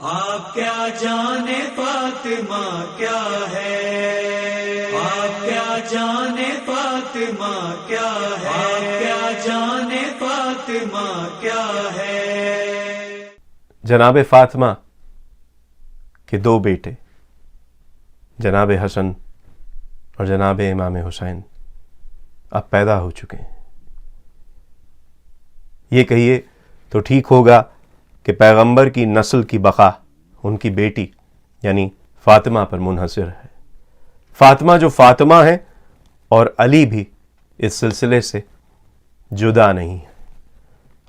آپ کیا جانے فاطمہ کیا ہے، آپ کیا جانے فاطمہ کیا ہے، آپ کیا جانے فاطمہ کیا ہے۔ جناب فاطمہ کے دو بیٹے جناب حسن اور جناب امام حسین اب پیدا ہو چکے ہیں۔ یہ کہیے تو ٹھیک ہوگا کہ پیغمبر کی نسل کی بقا ان کی بیٹی یعنی فاطمہ پر منحصر ہے۔ فاطمہ جو فاطمہ ہیں اور علی بھی اس سلسلے سے جدا نہیں ہے۔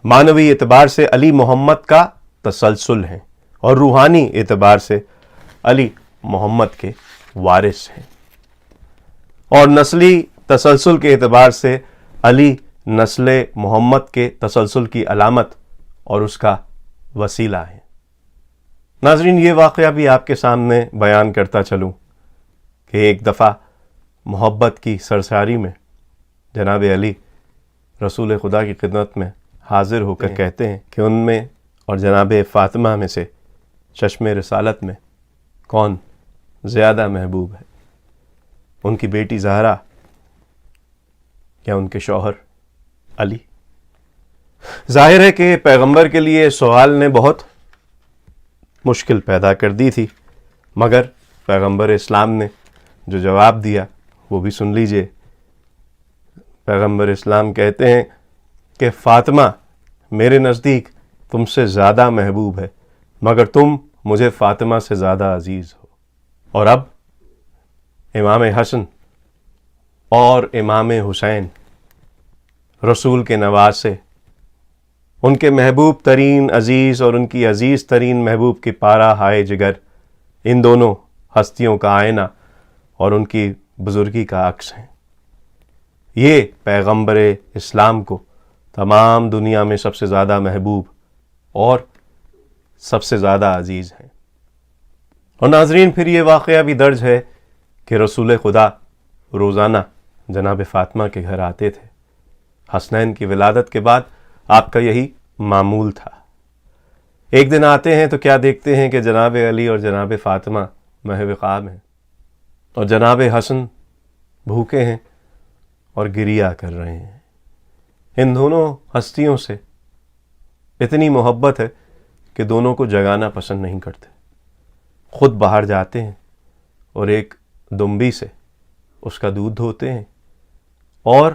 معنوی اعتبار سے علی محمد کا تسلسل ہیں اور روحانی اعتبار سے علی محمد کے وارث ہیں، اور نسلی تسلسل کے اعتبار سے علی نسل محمد کے تسلسل کی علامت اور اس کا وسیلہ ہے۔ ناظرین، یہ واقعہ بھی آپ کے سامنے بیان کرتا چلوں کہ ایک دفعہ محبت کی سرشاری میں جناب علی رسول خدا کی خدمت میں حاضر ہو کر کہتے ہیں کہ ان میں اور جناب فاطمہ میں سے چشم رسالت میں کون زیادہ محبوب ہے، ان کی بیٹی زہرا یا ان کے شوہر علی؟ ظاہر ہے کہ پیغمبر کے لیے سوال نے بہت مشکل پیدا کر دی تھی، مگر پیغمبر اسلام نے جو جواب دیا وہ بھی سن لیجئے۔ پیغمبر اسلام کہتے ہیں کہ فاطمہ میرے نزدیک تم سے زیادہ محبوب ہے، مگر تم مجھے فاطمہ سے زیادہ عزیز ہو۔ اور اب امام حسن اور امام حسین رسول کے نواسے، ان کے محبوب ترین عزیز اور ان کی عزیز ترین محبوب کی پارا ہائے جگر، ان دونوں ہستیوں کا آئینہ اور ان کی بزرگی کا عکس ہیں۔ یہ پیغمبر اسلام کو تمام دنیا میں سب سے زیادہ محبوب اور سب سے زیادہ عزیز ہیں۔ اور ناظرین، پھر یہ واقعہ بھی درج ہے کہ رسول خدا روزانہ جناب فاطمہ کے گھر آتے تھے۔ حسنین کی ولادت کے بعد آپ کا یہی معمول تھا۔ ایک دن آتے ہیں تو کیا دیکھتے ہیں کہ جناب علی اور جناب فاطمہ محو خواب ہیں، اور جناب حسن بھوکے ہیں اور گریہ کر رہے ہیں۔ ان دونوں ہستیوں سے اتنی محبت ہے کہ دونوں کو جگانا پسند نہیں کرتے، خود باہر جاتے ہیں اور ایک دمبی سے اس کا دودھ دھوتے ہیں اور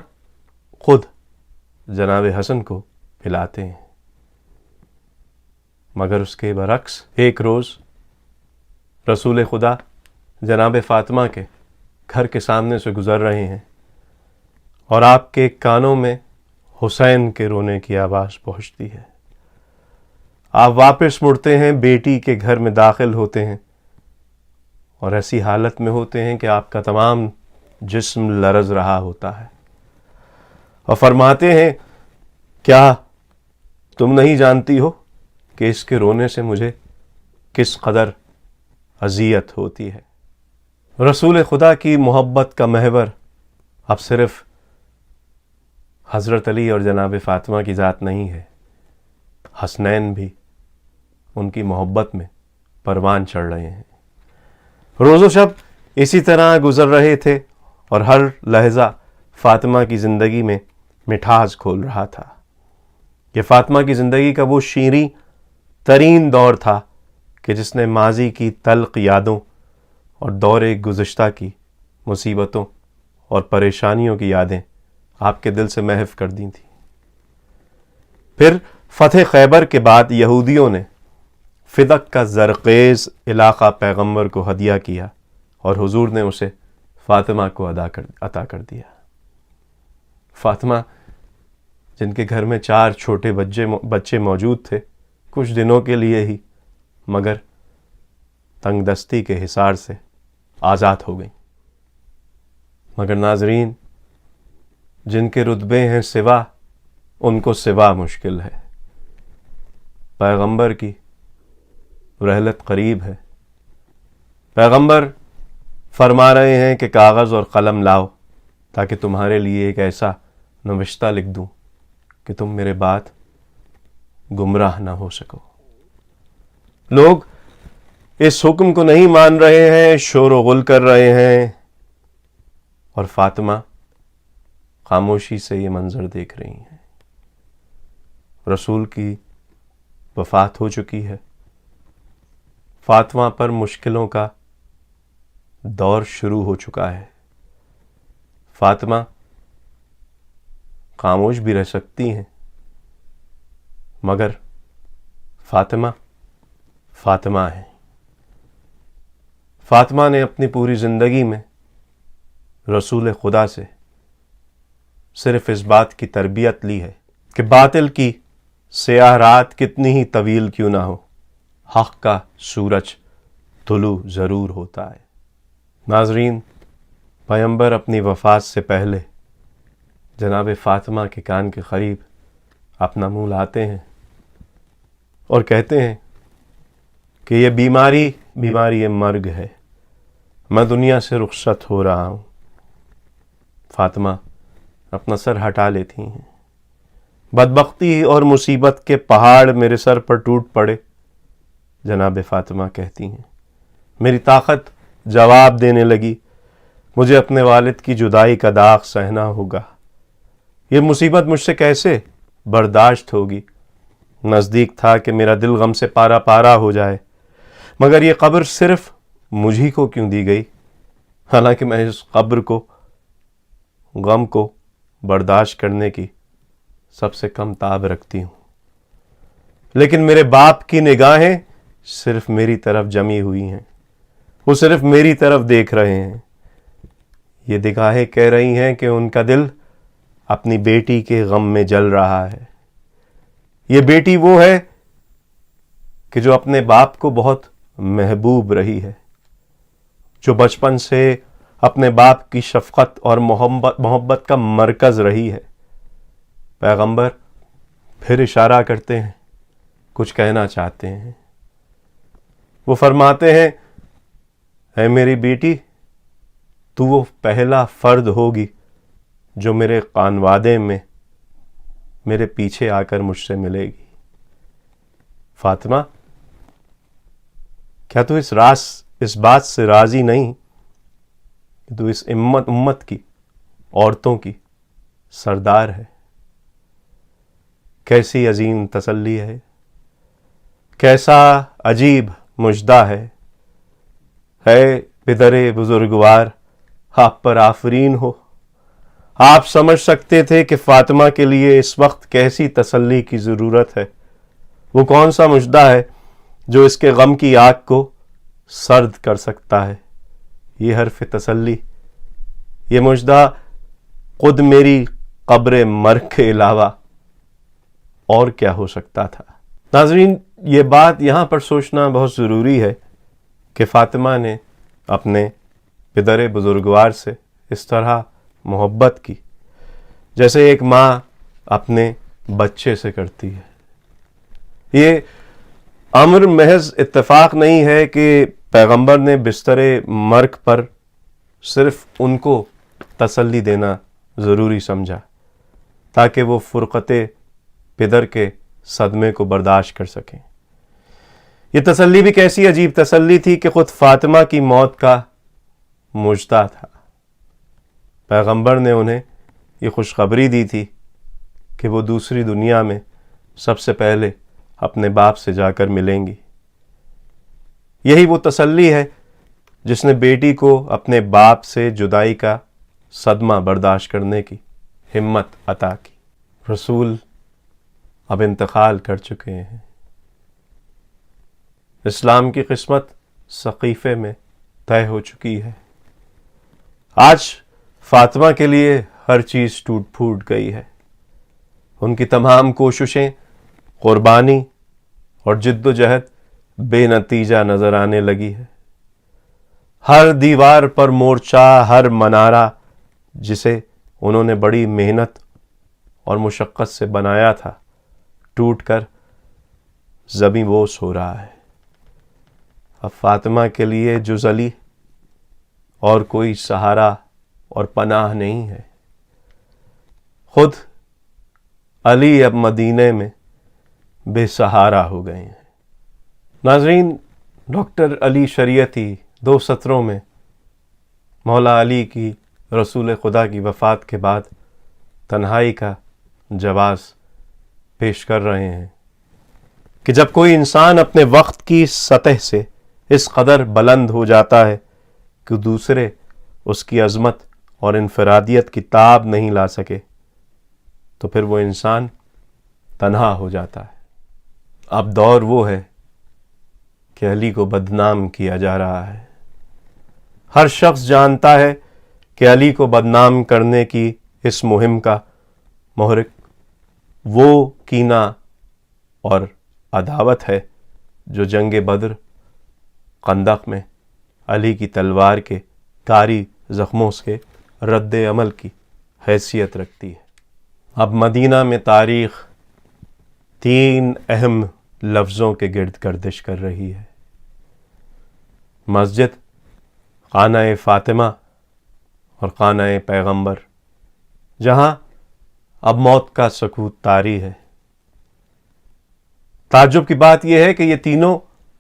خود جناب حسن کو پلاتے ہیں۔ مگر اس کے برعکس ایک روز رسول خدا جناب فاطمہ کے گھر کے سامنے سے گزر رہے ہیں اور آپ کے کانوں میں حسین کے رونے کی آواز پہنچتی ہے۔ آپ واپس مڑتے ہیں، بیٹی کے گھر میں داخل ہوتے ہیں اور ایسی حالت میں ہوتے ہیں کہ آپ کا تمام جسم لرز رہا ہوتا ہے، اور فرماتے ہیں کیا تم نہیں جانتی ہو کہ اس کے رونے سے مجھے کس قدر اذیت ہوتی ہے؟ رسول خدا کی محبت کا محور اب صرف حضرت علی اور جناب فاطمہ کی ذات نہیں ہے، حسنین بھی ان کی محبت میں پروان چڑھ رہے ہیں۔ روز و شب اسی طرح گزر رہے تھے اور ہر لحظہ فاطمہ کی زندگی میں مٹھاس کھول رہا تھا۔ یہ فاطمہ کی زندگی کا وہ شیریں ترین دور تھا کہ جس نے ماضی کی تلخ یادوں اور دور گزشتہ کی مصیبتوں اور پریشانیوں کی یادیں آپ کے دل سے محو کر دی تھیں۔ پھر فتح خیبر کے بعد یہودیوں نے فدق کا زرخیز علاقہ پیغمبر کو ہدیہ کیا اور حضور نے اسے فاطمہ کو عطا کر دیا۔ فاطمہ جن کے گھر میں 4 چھوٹے بچے موجود تھے، کچھ دنوں کے لیے ہی مگر تنگ دستی کے حصار سے آزاد ہو گئیں۔ مگر ناظرین، جن کے رتبے ہیں سوا، ان کو سوا مشکل ہے۔ پیغمبر کی رحلت قریب ہے۔ پیغمبر فرما رہے ہیں کہ کاغذ اور قلم لاؤ تاکہ تمہارے لیے ایک ایسا نوشتہ لکھ دوں کہ تم میرے بعد گمراہ نہ ہو سکو۔ لوگ اس حکم کو نہیں مان رہے ہیں، شور و غل کر رہے ہیں، اور فاطمہ خاموشی سے یہ منظر دیکھ رہی ہیں۔ رسول کی وفات ہو چکی ہے، فاطمہ پر مشکلوں کا دور شروع ہو چکا ہے۔ فاطمہ خاموش بھی رہ سکتی ہیں، مگر فاطمہ فاطمہ ہے۔ فاطمہ نے اپنی پوری زندگی میں رسول خدا سے صرف اس بات کی تربیت لی ہے کہ باطل کی سیاہ رات کتنی ہی طویل کیوں نہ ہو، حق کا سورج طلوع ضرور ہوتا ہے۔ ناظرین، پیغمبر اپنی وفات سے پہلے جناب فاطمہ کے کان کے قریب اپنا منہ لاتے ہیں اور کہتے ہیں کہ یہ بیماری مرگ ہے، میں دنیا سے رخصت ہو رہا ہوں۔ فاطمہ اپنا سر ہٹا لیتی ہیں۔ بدبختی اور مصیبت کے پہاڑ میرے سر پر ٹوٹ پڑے، جناب فاطمہ کہتی ہیں، میری طاقت جواب دینے لگی، مجھے اپنے والد کی جدائی کا داغ سہنا ہوگا، یہ مصیبت مجھ سے کیسے برداشت ہوگی؟ نزدیک تھا کہ میرا دل غم سے پارا پارا ہو جائے، مگر یہ قبر صرف مجھی کو کیوں دی گئی؟ حالانکہ میں اس قبر کو، غم کو برداشت کرنے کی سب سے کم تاب رکھتی ہوں، لیکن میرے باپ کی نگاہیں صرف میری طرف جمی ہوئی ہیں، وہ صرف میری طرف دیکھ رہے ہیں۔ یہ نگاہیں کہہ رہی ہیں کہ ان کا دل اپنی بیٹی کے غم میں جل رہا ہے۔ یہ بیٹی وہ ہے کہ جو اپنے باپ کو بہت محبوب رہی ہے، جو بچپن سے اپنے باپ کی شفقت اور محبت کا مرکز رہی ہے۔ پیغمبر پھر اشارہ کرتے ہیں، کچھ کہنا چاہتے ہیں۔ وہ فرماتے ہیں، اے میری بیٹی، تو وہ پہلا فرد ہوگی جو میرے خانوادے میں میرے پیچھے آ کر مجھ سے ملے گی۔ فاطمہ، کیا تو اس بات سے راضی نہیں کہ تو اس امت کی عورتوں کی سردار ہے؟ کیسی عظیم تسلی ہے، کیسا عجیب مژدہ ہے۔ اے پدر بزرگوار، آپ پر آفرین ہو۔ آپ سمجھ سکتے تھے کہ فاطمہ کے لیے اس وقت کیسی تسلی کی ضرورت ہے۔ وہ کون سا مژدہ ہے جو اس کے غم کی آگ کو سرد کر سکتا ہے؟ یہ حرف تسلی، یہ مژدہ خود میری قبر مرگ کے علاوہ اور کیا ہو سکتا تھا؟ ناظرین، یہ بات یہاں پر سوچنا بہت ضروری ہے کہ فاطمہ نے اپنے پدر بزرگوار سے اس طرح محبت کی جیسے ایک ماں اپنے بچے سے کرتی ہے۔ یہ امر محض اتفاق نہیں ہے کہ پیغمبر نے بستر مرگ پر صرف ان کو تسلی دینا ضروری سمجھا تاکہ وہ فرقت پدر کے صدمے کو برداشت کر سکیں۔ یہ تسلی بھی کیسی عجیب تسلی تھی کہ خود فاطمہ کی موت کا مژدہ تھا۔ پیغمبر نے انہیں یہ خوشخبری دی تھی کہ وہ دوسری دنیا میں سب سے پہلے اپنے باپ سے جا کر ملیں گی۔ یہی وہ تسلی ہے جس نے بیٹی کو اپنے باپ سے جدائی کا صدمہ برداشت کرنے کی ہمت عطا کی۔ رسول اب انتقال کر چکے ہیں۔ اسلام کی قسمت سقیفے میں طے ہو چکی ہے۔ آج فاطمہ کے لیے ہر چیز ٹوٹ پھوٹ گئی ہے۔ ان کی تمام کوششیں، قربانی اور جد و جہد بے نتیجہ نظر آنے لگی ہے۔ ہر دیوار پر مورچہ، ہر منارہ جسے انہوں نے بڑی محنت اور مشقت سے بنایا تھا، ٹوٹ کر زمیں بوس ہو رہا ہے۔ اب فاطمہ کے لیے جز علی اور کوئی سہارا اور پناہ نہیں ہے۔ خود علی اب مدینے میں بے سہارا ہو گئے ہیں۔ ناظرین، ڈاکٹر علی شریعتی 2 سطروں میں مولا علی کی رسول خدا کی وفات کے بعد تنہائی کا جواز پیش کر رہے ہیں کہ جب کوئی انسان اپنے وقت کی سطح سے اس قدر بلند ہو جاتا ہے کہ دوسرے اس کی عظمت اور انفرادیت کی تاب نہیں لا سکے تو پھر وہ انسان تنہا ہو جاتا ہے۔ اب دور وہ ہے کہ علی کو بدنام کیا جا رہا ہے۔ ہر شخص جانتا ہے کہ علی کو بدنام کرنے کی اس مہم کا محرک وہ کینہ اور عداوت ہے جو جنگ بدر خندق میں علی کی تلوار کے کاری زخموں کے رد عمل کی حیثیت رکھتی ہے۔ اب مدینہ میں تاریخ 3 اہم لفظوں کے گرد گردش کر رہی ہے: مسجد، خانہ فاطمہ اور خانہ پیغمبر، جہاں اب موت کا سکوت طاری ہے۔ تعجب کی بات یہ ہے کہ یہ تینوں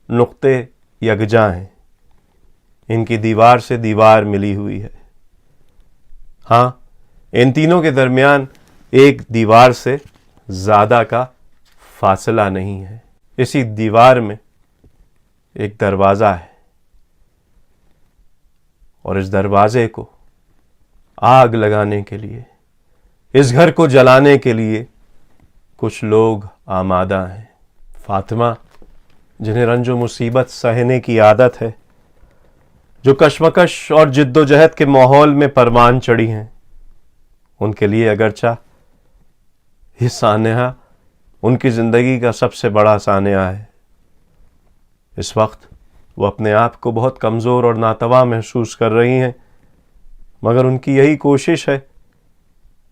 نقطے یکجاں ہیں، ان کی دیوار سے دیوار ملی ہوئی ہے۔ ہاں، ان تینوں کے درمیان ایک دیوار سے زیادہ کا فاصلہ نہیں ہے۔ اسی دیوار میں ایک دروازہ ہے اور اس دروازے کو آگ لگانے کے لیے، اس گھر کو جلانے کے لیے کچھ لوگ آمادہ ہیں۔ فاطمہ، جنہیں رنج و مصیبت سہنے کی عادت ہے، جو کشمکش اور جد و جہد کے ماحول میں پروان چڑھی ہیں، ان کے لیے اگرچہ یہ سانحہ ان کی زندگی کا سب سے بڑا سانحہ ہے۔ اس وقت وہ اپنے آپ کو بہت کمزور اور ناتواں محسوس کر رہی ہیں، مگر ان کی یہی کوشش ہے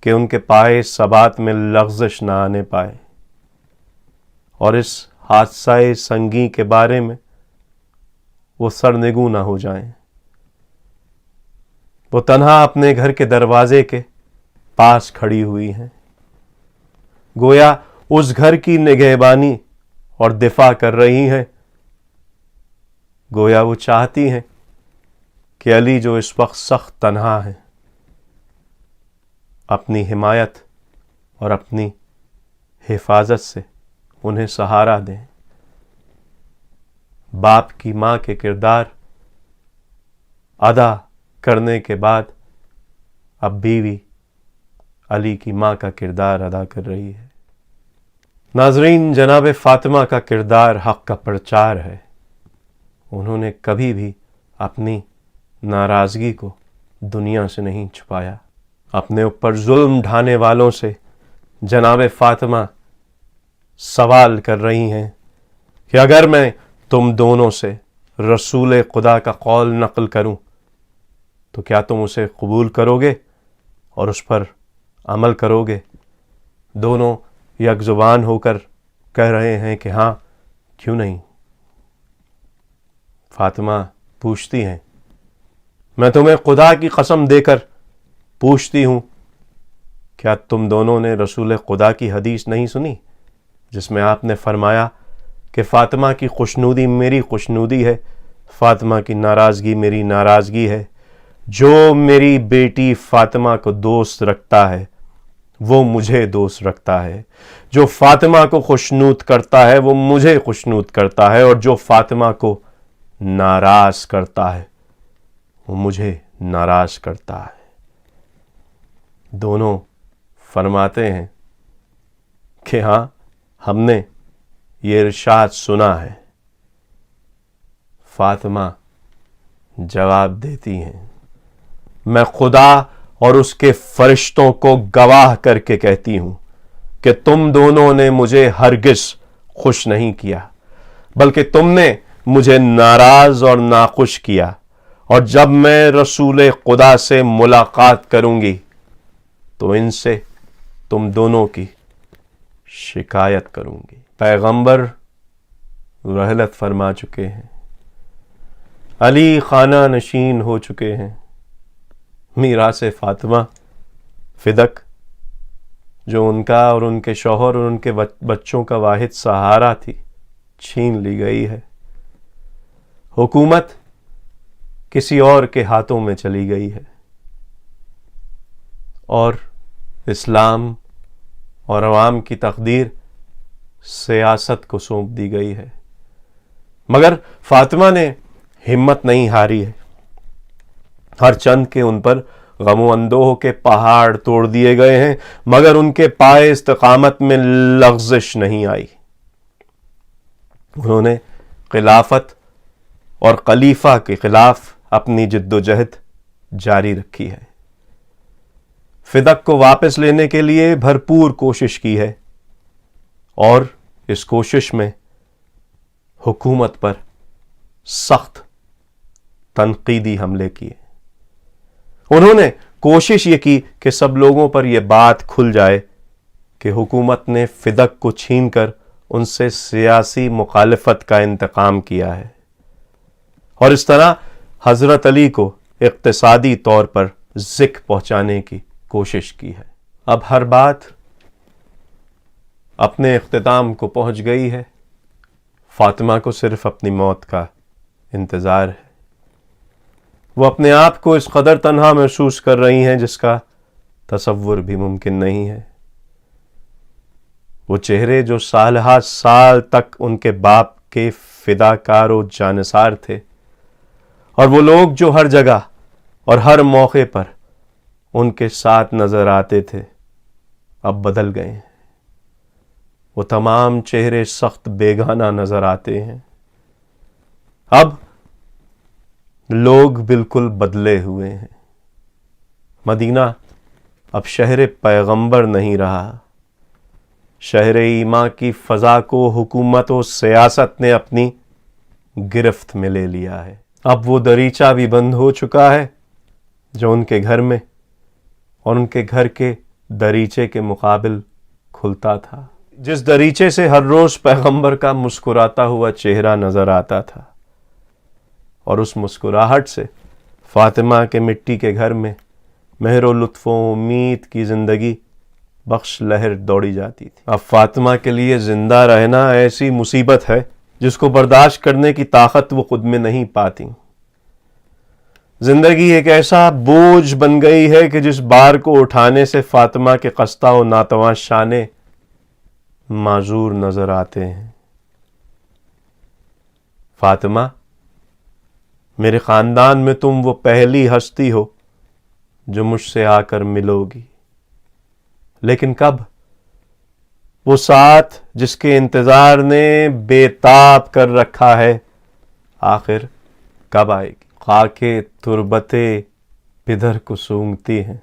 کہ ان کے پائے ثبات میں لغزش نہ آنے پائے اور اس حادثہ سنگین کے بارے میں وہ سرنگوں نہ ہو جائیں۔ وہ تنہا اپنے گھر کے دروازے کے پاس کھڑی ہوئی ہیں، گویا اس گھر کی نگہبانی اور دفاع کر رہی ہیں، گویا وہ چاہتی ہیں کہ علی جو اس وقت سخت تنہا ہیں، اپنی حمایت اور اپنی حفاظت سے انہیں سہارا دیں۔ باپ کی ماں کے کردار ادا کرنے کے بعد اب بیوی علی کی ماں کا کردار ادا کر رہی ہے۔ ناظرین، جناب فاطمہ کا کردار حق کا پرچار ہے۔ انہوں نے کبھی بھی اپنی ناراضگی کو دنیا سے نہیں چھپایا۔ اپنے اوپر ظلم ڈھانے والوں سے جناب فاطمہ سوال کر رہی ہیں کہ اگر میں تم دونوں سے رسول خدا کا قول نقل کروں تو کیا تم اسے قبول کرو گے اور اس پر عمل کرو گے؟ دونوں یک زبان ہو کر کہہ رہے ہیں کہ ہاں، کیوں نہیں۔ فاطمہ پوچھتی ہیں، میں تمہیں خدا کی قسم دے کر پوچھتی ہوں، کیا تم دونوں نے رسول خدا کی حدیث نہیں سنی جس میں آپ نے فرمایا کہ فاطمہ کی خوشنودی میری خوشنودی ہے، فاطمہ کی ناراضگی میری ناراضگی ہے، جو میری بیٹی فاطمہ کو دوست رکھتا ہے وہ مجھے دوست رکھتا ہے، جو فاطمہ کو خوشنود کرتا ہے وہ مجھے خوشنود کرتا ہے، اور جو فاطمہ کو ناراض کرتا ہے وہ مجھے ناراض کرتا ہے۔ دونوں فرماتے ہیں کہ ہاں، ہم نے یہ ارشاد سنا ہے۔ فاطمہ جواب دیتی ہیں، میں خدا اور اس کے فرشتوں کو گواہ کر کے کہتی ہوں کہ تم دونوں نے مجھے ہرگز خوش نہیں کیا، بلکہ تم نے مجھے ناراض اور ناخوش کیا، اور جب میں رسول خدا سے ملاقات کروں گی تو ان سے تم دونوں کی شکایت کروں گی۔ پیغمبر رحلت فرما چکے ہیں، علی خانہ نشین ہو چکے ہیں، میراث فاطمہ فدق جو ان کا اور ان کے شوہر اور ان کے بچوں کا واحد سہارا تھی چھین لی گئی ہے۔ حکومت کسی اور کے ہاتھوں میں چلی گئی ہے اور اسلام اور عوام کی تقدیر سیاست کو سونپ دی گئی ہے. مگر فاطمہ نے ہمت نہیں ہاری ہے. ہر چند کے ان پر غم و اندوہ کے پہاڑ توڑ دیے گئے ہیں مگر ان کے پائے استقامت میں لغزش نہیں آئی. انہوں نے خلافت اور خلیفہ کے خلاف اپنی جد و جہد جاری رکھی ہے. فدق کو واپس لینے کے لیے بھرپور کوشش کی ہے اور اس کوشش میں حکومت پر سخت تنقیدی حملے کیے. انہوں نے کوشش یہ کی کہ سب لوگوں پر یہ بات کھل جائے کہ حکومت نے فدق کو چھین کر ان سے سیاسی مخالفت کا انتقام کیا ہے اور اس طرح حضرت علی کو اقتصادی طور پر ذک پہنچانے کی کوشش کی ہے. اب ہر بات اپنے اختتام کو پہنچ گئی ہے. فاطمہ کو صرف اپنی موت کا انتظار ہے. وہ اپنے آپ کو اس قدر تنہا محسوس کر رہی ہیں جس کا تصور بھی ممکن نہیں ہے. وہ چہرے جو سالہ سال تک ان کے باپ کے فداکار و جانثار تھے اور وہ لوگ جو ہر جگہ اور ہر موقع پر ان کے ساتھ نظر آتے تھے اب بدل گئے ہیں. وہ تمام چہرے سخت بیگانہ نظر آتے ہیں. اب لوگ بالکل بدلے ہوئے ہیں. مدینہ اب شہر پیغمبر نہیں رہا. شہر ایمان کی فضا کو حکومت و سیاست نے اپنی گرفت میں لے لیا ہے. اب وہ دریچہ بھی بند ہو چکا ہے جو ان کے گھر میں اور ان کے گھر کے دریچے کے مقابل کھلتا تھا. جس دریچے سے ہر روز پیغمبر کا مسکراتا ہوا چہرہ نظر آتا تھا اور اس مسکراہٹ سے فاطمہ کے مٹی کے گھر میں مہر و لطف و امید کی زندگی بخش لہر دوڑی جاتی تھی. اب فاطمہ کے لیے زندہ رہنا ایسی مصیبت ہے جس کو برداشت کرنے کی طاقت وہ خود میں نہیں پاتی. زندگی ایک ایسا بوجھ بن گئی ہے کہ جس بار کو اٹھانے سے فاطمہ کے خستہ و ناتواں شانے معذور نظر آتے ہیں. فاطمہ، میرے خاندان میں تم وہ پہلی ہستی ہو جو مجھ سے آ کر ملو گی، لیکن کب؟ وہ ساتھ جس کے انتظار نے بے تاب کر رکھا ہے آخر کب آئے گی؟ خاکے تربتیں پدھر کو سونگتی ہیں.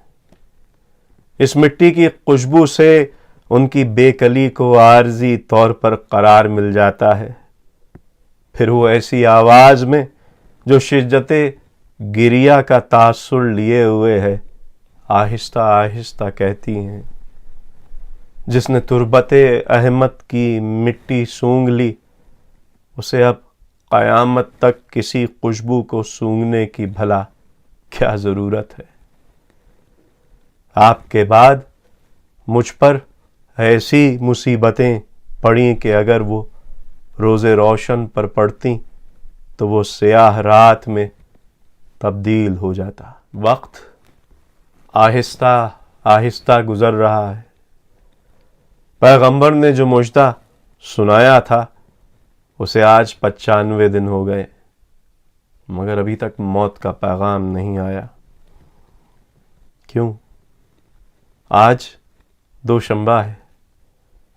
اس مٹی کی خوشبو سے ان کی بے کلی کو عارضی طور پر قرار مل جاتا ہے. پھر وہ ایسی آواز میں جو شدت گریہ کا تاثر لیے ہوئے ہے آہستہ آہستہ کہتی ہیں، جس نے تربت احمد کی مٹی سونگ لی اسے اب قیامت تک کسی خوشبو کو سونگنے کی بھلا کیا ضرورت ہے؟ آپ کے بعد مجھ پر ایسی مصیبتیں پڑیں کہ اگر وہ روز روشن پر پڑتی تو وہ سیاہ رات میں تبدیل ہو جاتا. وقت آہستہ آہستہ گزر رہا ہے. پیغمبر نے جو مژدہ سنایا تھا اسے آج 95 دن ہو گئے مگر ابھی تک موت کا پیغام نہیں آیا. کیوں؟ آج دوشنبہ ہے،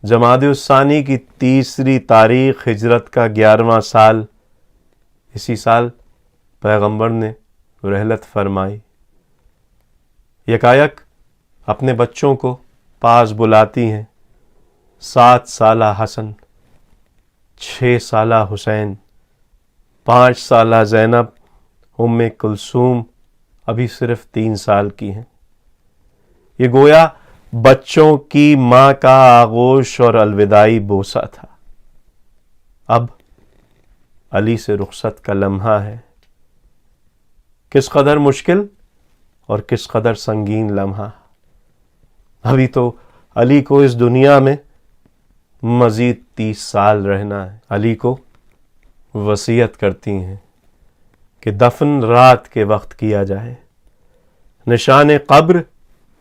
جمادی الثانی کی 3 تاریخ ہجرت کا 11واں سال. اسی سال پیغمبر نے رحلت فرمائی. یکایک اپنے بچوں کو پاس بلاتی ہیں. 7 سالہ حسن، 6 سالہ حسین، 5 سالہ زینب، ام کلثوم ابھی صرف 3 سال کی ہیں. یہ گویا بچوں کی ماں کا آغوش اور الوداعی بوسہ تھا. اب علی سے رخصت کا لمحہ ہے. کس قدر مشکل اور کس قدر سنگین لمحہ. ابھی تو علی کو اس دنیا میں مزید 30 سال رہنا ہے. علی کو وصیت کرتی ہیں کہ دفن رات کے وقت کیا جائے، نشان قبر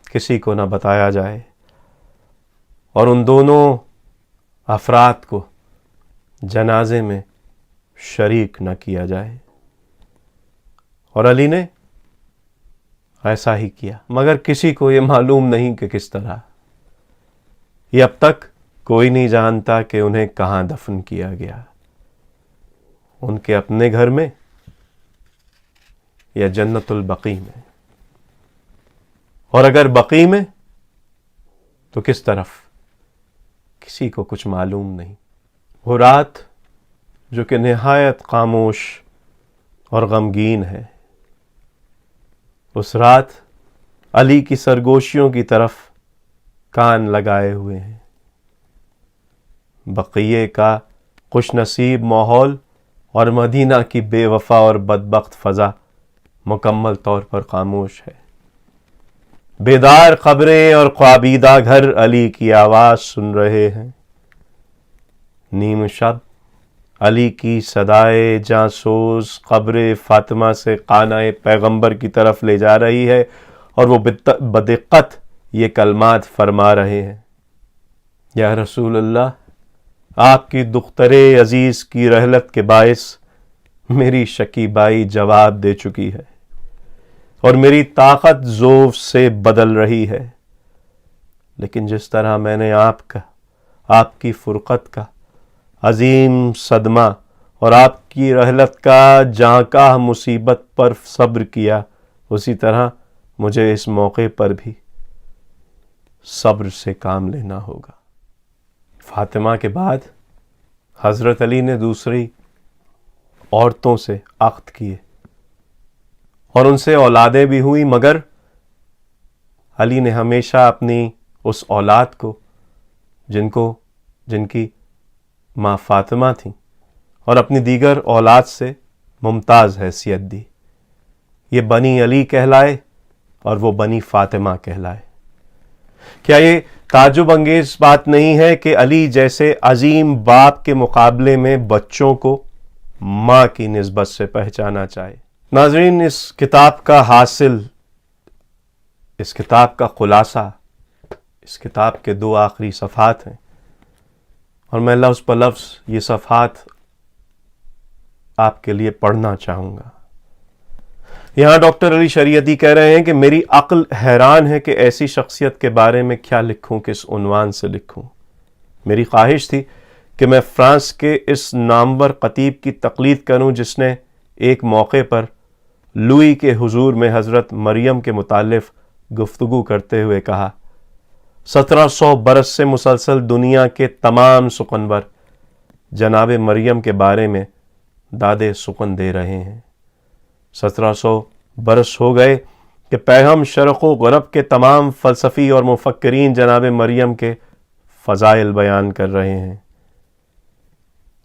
کسی کو نہ بتایا جائے، اور ان دونوں افراد کو جنازے میں شریک نہ کیا جائے۔ اور علی نے ایسا ہی کیا، مگر کسی کو یہ معلوم نہیں کہ کس طرح۔ یہ اب تک کوئی نہیں جانتا کہ انہیں کہاں دفن کیا گیا، ان کے اپنے گھر میں یا جنت البقیع میں، اور اگر بقیع میں تو کس طرف، کسی کو کچھ معلوم نہیں۔ وہ رات جو کہ نہایت خاموش اور غمگین ہے، اس رات علی کی سرگوشیوں کی طرف کان لگائے ہوئے ہیں۔ بقیع کا خوش نصیب ماحول اور مدینہ کی بے وفا اور بدبخت فضا مکمل طور پر خاموش ہے۔ بیدار قبریں اور خوابیدہ گھر علی کی آواز سن رہے ہیں۔ نیم شب علی کی صدائے جانسوز قبر فاطمہ سے خانہ پیغمبر کی طرف لے جا رہی ہے، اور وہ بدقت یہ کلمات فرما رہے ہیں: یا رسول اللہ، آپ کی دختر عزیز کی رحلت کے باعث میری شکیبائی جواب دے چکی ہے، اور میری طاقت ضعف سے بدل رہی ہے، لیکن جس طرح میں نے آپ کی فرقت کا عظیم صدمہ اور آپ کی رحلت کا جاں مصیبت پر صبر کیا، اسی طرح مجھے اس موقع پر بھی صبر سے کام لینا ہوگا۔ فاطمہ کے بعد حضرت علی نے دوسری عورتوں سے عقد کیے، اور ان سے اولادیں بھی ہوئیں، مگر علی نے ہمیشہ اپنی اس اولاد کو جن کی ماں فاطمہ تھیں، اور اپنی دیگر اولاد سے ممتاز حیثیت دی۔ یہ بنی علی کہلائے اور وہ بنی فاطمہ کہلائے۔ کیا یہ تعجب انگیز بات نہیں ہے کہ علی جیسے عظیم باپ کے مقابلے میں بچوں کو ماں کی نسبت سے پہچانا چاہے؟ ناظرین، اس کتاب کا حاصل، اس کتاب کا خلاصہ، اس کتاب کے 2 آخری صفحات ہیں، اور میں لفظ پر لفظ یہ صفحات آپ کے لیے پڑھنا چاہوں گا۔ یہاں ڈاکٹر علی شریعتی کہہ رہے ہیں کہ میری عقل حیران ہے کہ ایسی شخصیت کے بارے میں کیا لکھوں، کس عنوان سے لکھوں۔ میری خواہش تھی کہ میں فرانس کے اس نامور خطیب کی تقلید کروں جس نے ایک موقع پر لوئی کے حضور میں حضرت مریم کے متعلق گفتگو کرتے ہوئے کہا: 1700 برس سے مسلسل دنیا کے تمام سخنور جناب مریم کے بارے میں داد سخن دے رہے ہیں۔ 1700 برس ہو گئے کہ پیغام شرق و غرب کے تمام فلسفی اور مفکرین جناب مریم کے فضائل بیان کر رہے ہیں،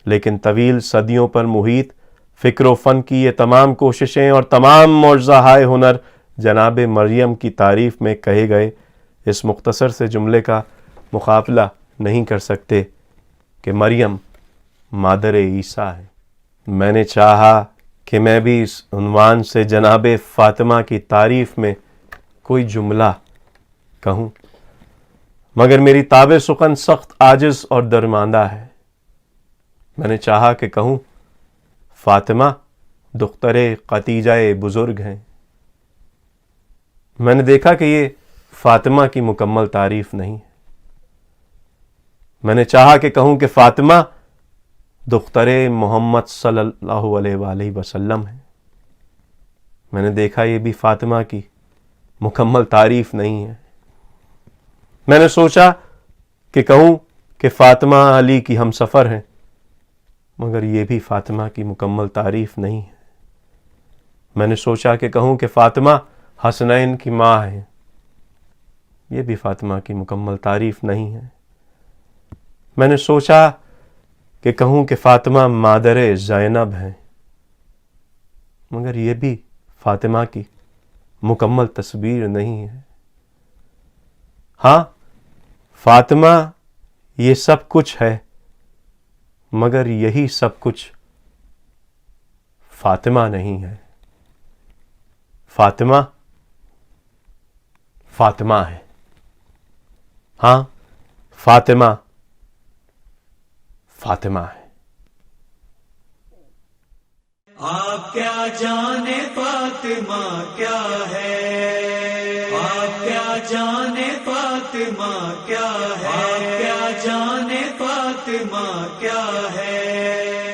لیکن طویل صدیوں پر محیط فکر و فن کی یہ تمام کوششیں اور تمام معجزہ ہنر جناب مریم کی تعریف میں کہے گئے اس مختصر سے جملے کا مقابلہ نہیں کر سکتے کہ مریم مادر عیسیٰ ہے۔ میں نے چاہا کہ میں بھی اس عنوان سے جناب فاطمہ کی تعریف میں کوئی جملہ کہوں، مگر میری تاب سخن سخت عاجز اور درماندہ ہے۔ میں نے چاہا کہ کہوں فاطمہ دختر ختیجہ بزرگ ہیں۔ میں نے دیکھا کہ یہ فاطمہ کی مکمل تعریف نہیں ہے۔ میں نے چاہا کہ کہوں کہ فاطمہ دختر محمد صلی اللہ علیہ وآلہ وسلم ہے۔ میں نے دیکھا یہ بھی فاطمہ کی مکمل تعریف نہیں ہے۔ میں نے سوچا کہ کہوں کہ فاطمہ علی کی ہم سفر ہیں، مگر یہ بھی فاطمہ کی مکمل تعریف نہیں ہے۔ میں نے سوچا کہ کہوں کہ فاطمہ حسنین کی ماں ہے، یہ بھی فاطمہ کی مکمل تعریف نہیں ہے۔ میں نے سوچا کہ کہوں کہ فاطمہ مادر زینب ہے، مگر یہ بھی فاطمہ کی مکمل تصویر نہیں ہے۔ ہاں، فاطمہ یہ سب کچھ ہے، مگر یہی سب کچھ فاطمہ نہیں ہے۔ فاطمہ فاطمہ ہے. ہاں فاطمہ فاطمہ ہے. آپ کیا جانے فاطمہ کیا ہے، آپ کیا جانے فاطمہ کیا ہے، آپ کیا جانے فاطمہ کیا ہے.